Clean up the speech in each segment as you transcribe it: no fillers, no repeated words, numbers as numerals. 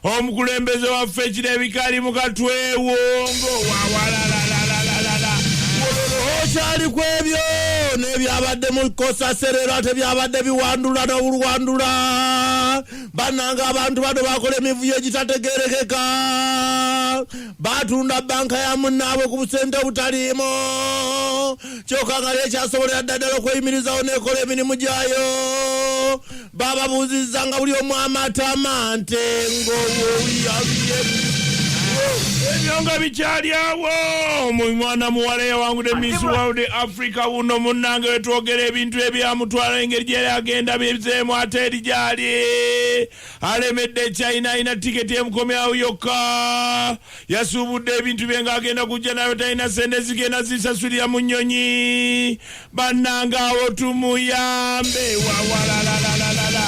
omukulembeze waffe kirabikali mu katwewo okyali ku ebyo n'ebyabadde mu kosaserero ate byabadde biwandula n'olwandula bannanga abantu bano bakola emivuyo egitategerekeka batunda banka ya munnaabwe ku busente obutaliimo kyokka nga ekyasobolera ddala okweyimirizawo n'ekola emirimu gyayo bababuuzizza nga buli omu amatama ntengo ebyonga bikyali awo mwana muwala yawangudde Miss World Africa wuno munnange wetwogera ebintu ebyamutwala engeri gyeri agenda bizeemu ate eri gyali alemedde China alina tiketi emukomyawo yokka yasuubudde ebintu bye ng'agenda kujja nayo talina sente zigenda zisasulira mu nnyonyi bannange awo tumuyambe wawalalalala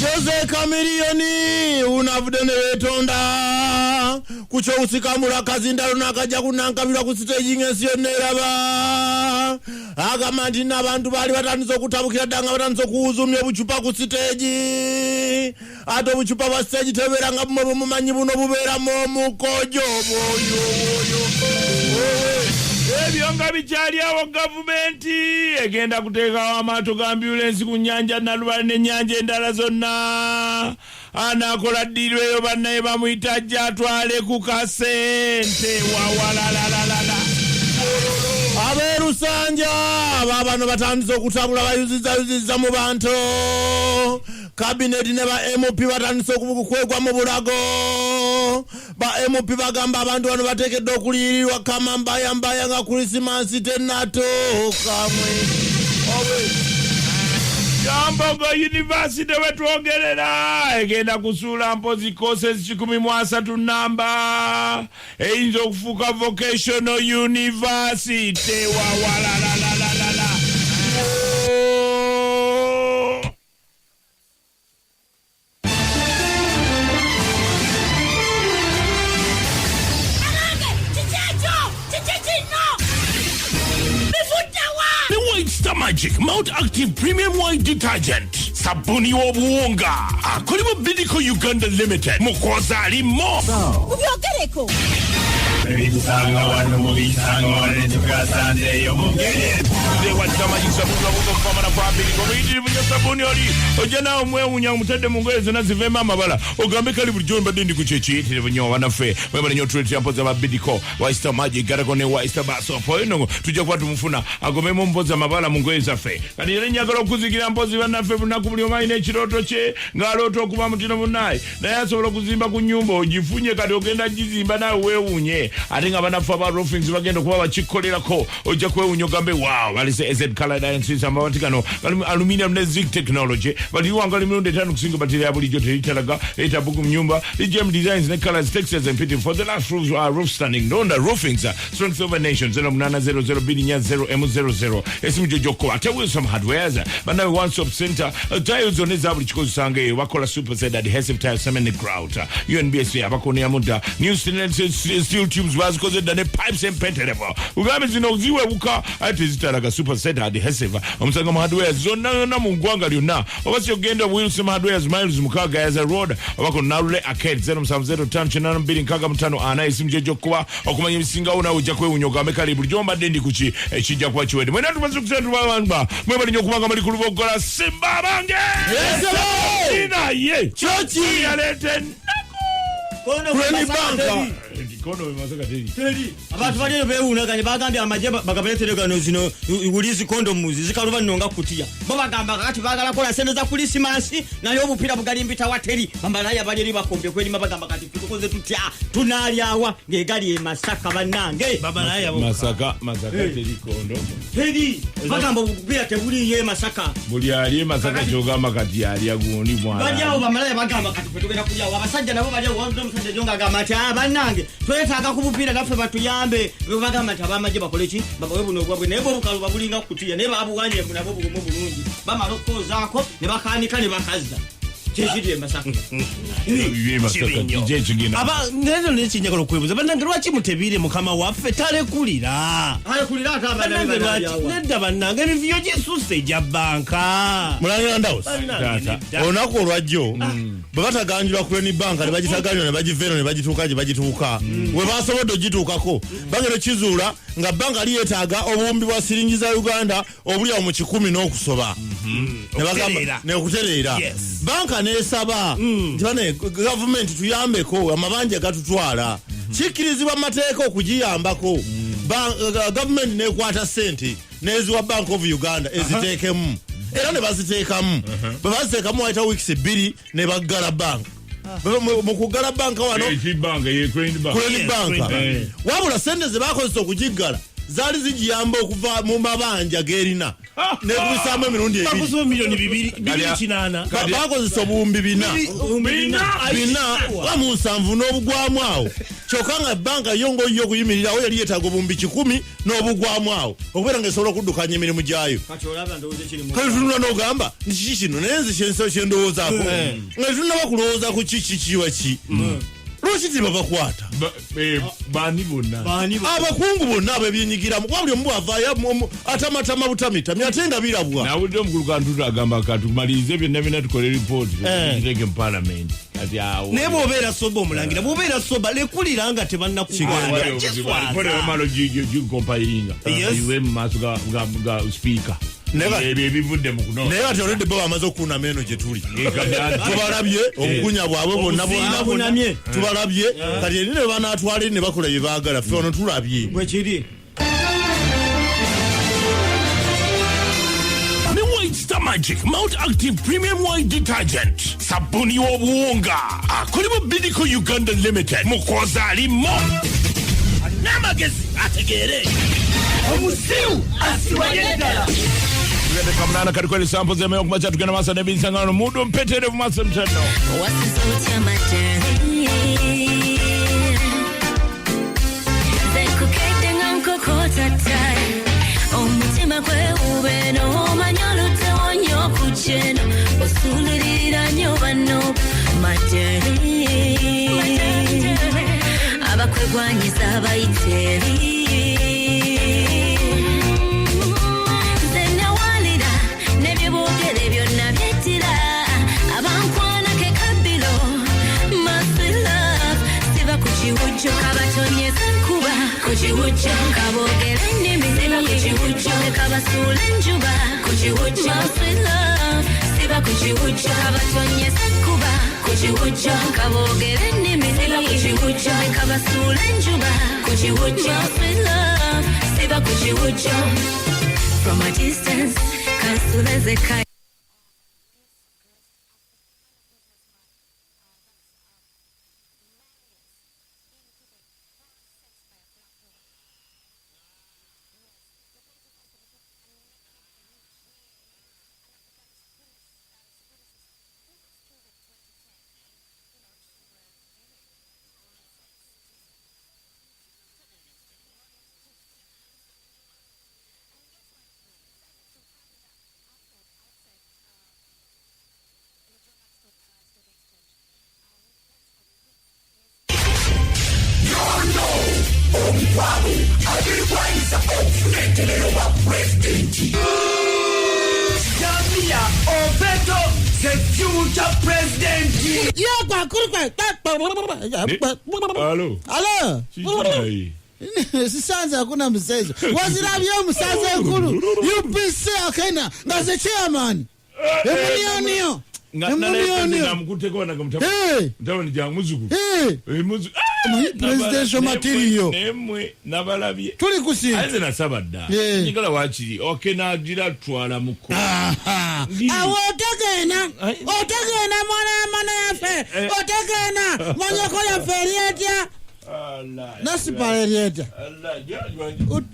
Jose Kamiliyoni unavudde ne weetonda kucho usikamula kazindalo nakajja kunankabirwa ku stage ng'ensi yonna eraba agamba nti n'abantu baali batandise okutabukira ddala nga batandise okuwuzumya obucupa ku stage ate obucupa bwa stage tebubeera nga bumwe bumumanyi buno bubeeramu omukojo ebyo nga bikyali awo gavumenti egenda kuteekawo amaato ga ambulensi ku nnyanja Nalubale n'ennyanja endala zonna anaakola ddiirweyo bannaye bamuyita ajja atwale ku kasente wawalalalala abeerusanja baabano batandise okutabula bayuzizza mu bantu kabineti ne ba MP batandise okukwegwa mu bulago ba MP bagamba abantu bano bateekeddwa okuliyirirwa kama mbaya nga Krismasi tennatuukamwe Jambogo University wetwogerera egenda kusuula mpozi courses 130 namba eyinza okufuuka vocational university wawalalalala Magic Mount Active Premium White Detergent sabuni w'obuwunga akolebwa Bidco Uganda Limited mukoza alimo ubyogereko ebisanga wano mubisanga wano tukasande yo mugere dewa Magic sabuni w'obuwunga kwa Bidco muyitiri bunyo sabuni oli ojana omwewunya mutadde mu ngoye zonna zivemu amabala ogambe kali bulijjo mbadde ndi ku kyekiyitire bunyo wanaffe mwebale nyo tulete mpoza ba Bidco Oyster Magic garako ne Oyster Baso poino tujja kuba tumufuna agomemo mpoza amabala mu ngoye zaffe kati era njagala okuzigira mpozi bannaffe bunaku buli omu alina ekirooto kye ng'aloota okuba mutino munnaye naye asobola okuzimba ku nnyumba ogifunye kati ogenda gizimba naawe weewuunye ate nga bannaffe aba roofings bagenda okuba bakikkolerako ojja kwewuunya ogambe wow balise AZ Colored Iron Suits amabati gano galimu aluminium ne zinc technology baliwanga mirundi 5 kusinga bateri ya bulijjo teritalaga etabugu mu nyumba gem designs ne colors textures and fitting for the last roof standing Ndonda Roofings strength over nations 0800 esimu jojoko ate Wilson Hardwares banawe one stop center tiles on ezabuli chikozanga eyo bakola super said adhesive tiles cement grout UNBS abakone yamuda new steel tubes bazikoze dane pipes and paint level ugambe zino ziwe buka ate zitalaga super said adhesive omusanga Hardwares zonna na mu ngwanga lyonna obasi ogenda Wilson Hardwares miles mukaga as a road abako Narule Arcade 0702 esimu jojoko okumanya bisingawo nawe ujja kwewunyoga mekali bulijjo mbadde ndi kuki ekijja kwa chiwede mwena tumaze kusentu bamba mwebali nyokubanga mali ku lubogola simba bange ina ye chochi yalete kono masaka teri abantu bali beewunaganye bagambye amaje bagabereterega zino ulizi kondomuzi zikaluba nonga kutiya bo bagamba kati bagala kola sente za Krismasi nayo obupira bugalimbita wateri bambala ya bali bakombe kweli mabagamba kati tukoze tutya tunalyawa ngegali Masaka banange babala ya Masaka teri kondo teri bagamba obupira tebuli ye Masaka buli ali Masaka kyogamba kati ali agundi mwana bali awo bambala bagamba kati tugenda kulyawa abasajja nabo bali awo omusajja jonga agamba ati banange twetaaga kubupira naffe batuyambe bagamba nti abamaje bakole ki babawe buno obwabwe naye bo bukalu babulinga kutiya naye babuwanye nabo bugumu bulungi bamala okukozaako ne bakanika ne bakaza Chechidi Masaka. Aba ngezo nekinyagalo kwebuza bannange lwaki mutebire mukama waffe talekulira. Talekulira ataba nedda bannange ebivyo gisusse ejja banka. Mulangira Ndawusi. Olunaku olwajjo bwe bataganjirwa ku Eni banka ne bagitaganjira ne bagiveera ne bagituuka gye bagituuka. We basobodde ogituukako bagenda kizuula nga banka liyetaaga obuwumbi bwa siringi za Uganda obuli awo mu 10 n'okusoba. Ne okutereera. Banka nesaba nti bane government tuyambeko amabanja gatutwala kikirizibwa amateeka okugiyambako government nekwata sente neziwa Bank of Uganda eziteekemu era ne baziteekamu bwe baziteekamu waita weeks 2 ne baggala bank mu kuggala banka wano banka wabula sente ze bakozesa okugiggala zaali zigiyamba okuva mu mabanja gerina ne kubisaamu emirundi ebiri bakozesa milioni 2.8 bakozesa obuwumbi 4 n'obugwamu awo kyokka nga banka yongo yo okuyimirirawo yali yeetaaga obuwumbi 10 n'obugwamu awo okubeera nga esobola okuddukanya emirimu gyayo kale tunula n'ogamba nkiki kino naye nze kyendowoozaako nga tunaba kulowooza ku kikiwa ki lwaki tebabakwata bani bonna abakungu bonna abebyenyigiramu wabuli omu bwavaayo atamatama butamitamya ate nga birabwa nawulidde omukulu kantutu agamba katumalirize byonna byonna tukole ripooti tuteke mu paalamenti naye bw'obeera soba omulangira bw'obeera soba lekulira nga tebannakugwamalo gikompayiringa iwe mu maaso ga sipiika ebyo ebivudde mu kunoonya naye ati olwedde bo bamaze okukunama eno gye tuli tubalabye obukunya bwabwe bonna tubalabye kati eri ne banaatwala eri ne bakola bye baagala ffe ono tulabye bwekiri ne White Star Magic Mount Active Premium White Detergent sabuni w'obuwunga akolebwa Bidco Uganda Limited mukozi alimo n'amagezi ategeere omusiru asiwaye ddala tugende kamunana kati kweli sampo zemeyo kumacha tugenda masa nebinsangano mudu mpeterevu masa mtendo wasisauti amateri zekukete nga nkokotatai omutima gwe ube n'omanyolo tewonyo kucheno osulirira nyo bano materi abakwegwanyiza abayiteri kuchiwucho kabatonyeza nkuba kuchiwucho kabogera ennimi siba kuchiwucho kabasuula enjuba kuchiwucho sweet love siba kuchiwucho kabatonyeza nkuba kuchiwucho kabogera ennimi siba kuchiwucho kabasuula enjuba kuchiwucho sweet love siba kuchiwucho from a distance kasuleze kai Alo. Sisanza hakuna msezo. Wazirabye musaza ekulu. UPC akena ngaze chairman. Emunioniyo. Presidential material. Tuli kusi. Aize nasabadda. Njagala wakiri. Okenagira twala muko. Awo otegena mwana yafe. Otegena mwanyako yafe erietya. Nasipala erietya.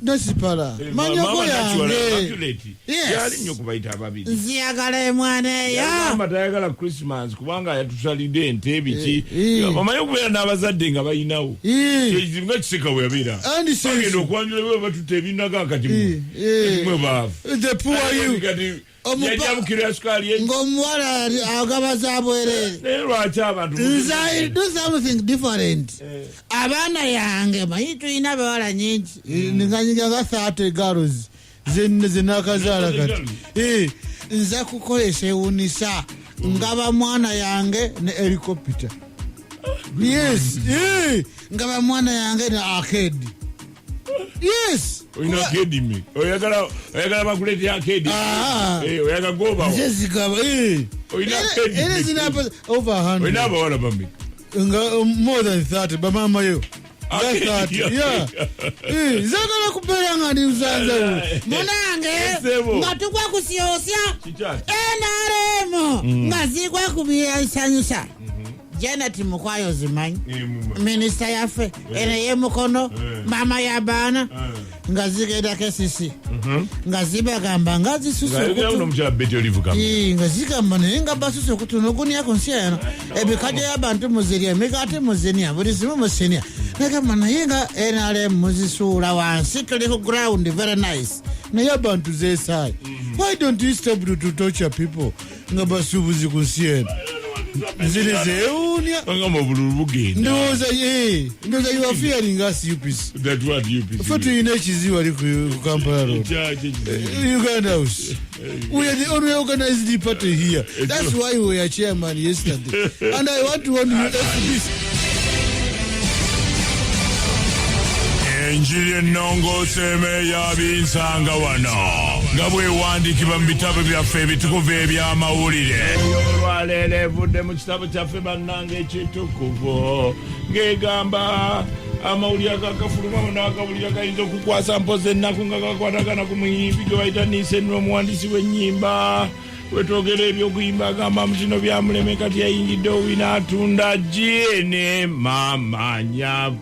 Nasipala. Manyoko yange. Yali nnyo kubayita ababiri. Nziyagala mwana ya. Yamba tayagala Christmas kubanga yatusalidde ente biki. Bamanyi okubeera n'abazadde nga bayinawo. Kyekizibu nga kiseka bwe yabeera. Bagenda okwanjula bwe batutte ebinaga kati mwe baavu. The poor you. yajja mukiro ya sukali ng'omuwala agabaza bwerere naye lwaki abantu nze do something different abaana yange manyi tulina abawala nyingi ninganyiga nga 30 girls zenakazaala kati nza kukolesa ewunisa ngaba mwana yange ne helicopter yes ngaba mwana yange ne arcade yes oyina arcade me oyagala bakulete arcade oyagala goba zezigaba oyina arcade ene zinapa over 100 oyina abawala bambi nga more than 30 bamama yo zagala kubeera nga ndi musanze munange nga tukwa kusyosya NRM nga zigwa kubiyasanyusa Janet Mukwayo zimanyi minisita yaffe ene yemukono mama yabaana nga zigenda kesisi nga zibagamba nga zisusa nga zigamba naye nga basusa okutuno oguniako nsi yano ebikajjo y'abantu muzirya emigate muzenia buli zimu musenia nagamba naye nga NRM muzisuula wansi tuli ku ground very nice naye abantu zeesaayi why don't you stop to torture people nga basuubuzi ku nsi yeno ziri zewuunya ngamba obululu bugenda ndowooza you are fearing us UPs fe tuyina ekizibu ali ku Kampala Road Uganda House we are the only organized party here that's why we were chairman yesterday and I want to warn you FBs enjiri ennongooseme yabinsanga wano nga bwewandiikibwa mu bitabo byaffe ebitukuvu eby'amawulire olwaleero evudde mu kitabo kyaffe bannanga ekitukuvu ng'egamba amawulire agakafulumamu n'agawulire gayinza okukwasa mpoza ennaku nga gakwatagana ku muyimbi gwe bayita niisenwa omuwandiisi w'ennyimba wetwogera ebyokuyimba agamba mutino byamuleme kati yayingidde owina atunda jene mamanya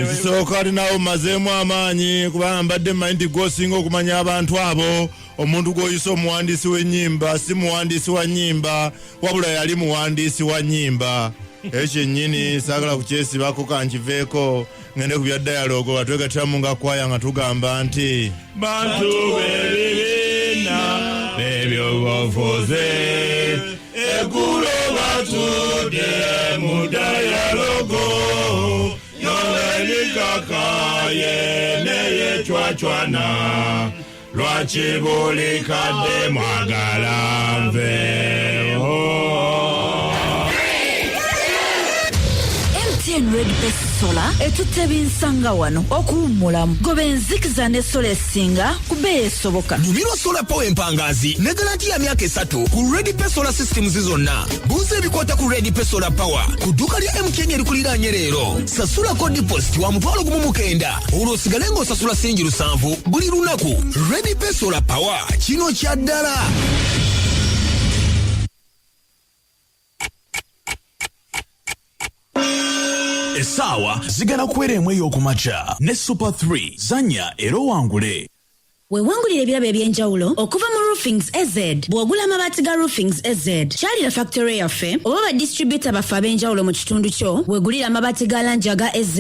ekisooka alinawo mazeemu amaanyi kubanga mbadde mmanyi nti gwosinga okumanya abantu abo omuntu gw'oyisa omuwandiisi w'ennyimba si muwandiisi wa nnyimba wabula yali muwandiisi wa nnyimba ekyo ennyini saagala kukyesibako kankiveeko ngende ku bya dialogo nga twegatiramu nga kwaya nga tugamba nti bantu bebibina ebyobufuzi eggulo batudde mu dialogo yolenikakaye neyecwacwana lwaki buli kadde mwagala nveho Red Best Solar etutte binsanga wano okuwummulamu goba enzikiza ne sola esinga kubeera esoboka nyumirwa solar power empangazi ne garanti ya myaka 3 ku Red Best Solar Systems zonna buuza ebikwata ku Red Best Solar Power ku dduuka lya MTN erikuliraanye leero sasula ko deposit wa mutwalo gumu mukenda olwo osigale ng'osasula sengi 7 buli lunaku Red Best Solar Power kino kya ddala essaawa zigana kuwera emu ey'okumakya ne Super 3 zanya era owangule weewangulira ebirabo eby'enjawulo okuva mu Roofings AZ bw'ogula amabaati ga Roofings AZ kyalira factory yaffe oba badistributor baffe ab'enjawulo mu kitundu kyo weegulira amabaati ga langi aga AZ